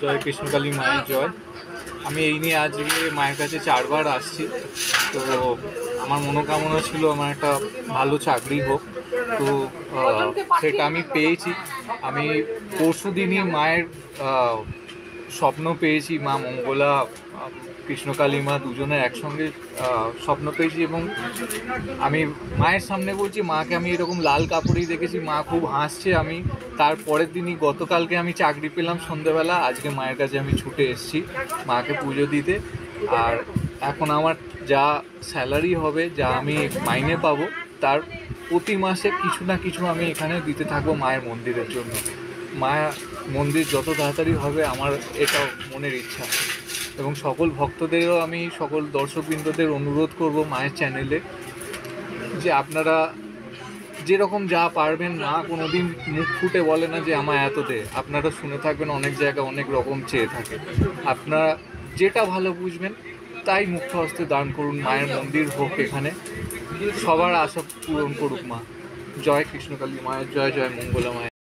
জয় কৃষ্ণকালী মায়ের জয়। আমি এই নিয়ে আজকে মায়ের কাছে 4বার আসছি। তো আমার মনোকামনা ছিল আমার একটা ভালো চাকরি হোক। তো সেটা আমি পেয়েছি। আমি পরশু দিনই মায়ের স্বপ্ন পেয়েছি। মা মঙ্গলা, কৃষ্ণকালী মা দুজনের একসঙ্গে স্বপ্ন পেয়েছি, এবং আমি মায়ের সামনে বলছি, মাকে আমি এরকম লাল কাপড়েই দেখেছি। মা খুব হাসছে। আমি তার পরের দিনই, গতকালকে আমি চাকরি পেলাম সন্ধেবেলা। আজকে মায়ের কাছে আমি ছুটে এসেছি মাকে পুজো দিতে। আর এখন আমার যা স্যালারি হবে, যা আমি মাইনে পাবো, তার প্রতি মাসে কিছু না কিছু আমি এখানে দিতে থাকবো মায়ের মন্দিরের জন্য। মায়ের মন্দির যত তাড়াতাড়ি হবে আমার এটাও মনের ইচ্ছা। এবং সকল ভক্তদেরও আমি, সকল দর্শকবৃন্দদের অনুরোধ করব মায়ের চ্যানেলে, যে আপনারা যেরকম যা পারবেন, মা কোনোদিন মুখ ফুটে বলে না যে আমায় এত দে। আপনারা শুনে থাকবেন অনেক জায়গায় অনেক রকম চেয়ে থাকে। আপনারা যেটা ভালো বুঝবেন তাই মুক্ত হস্তে দান করুন। মায়ের মন্দির হোক এখানে, সবার আশা পূরণ করুক মা। জয় কৃষ্ণকালী মায়ের জয়, জয় মঙ্গলা মায়ের।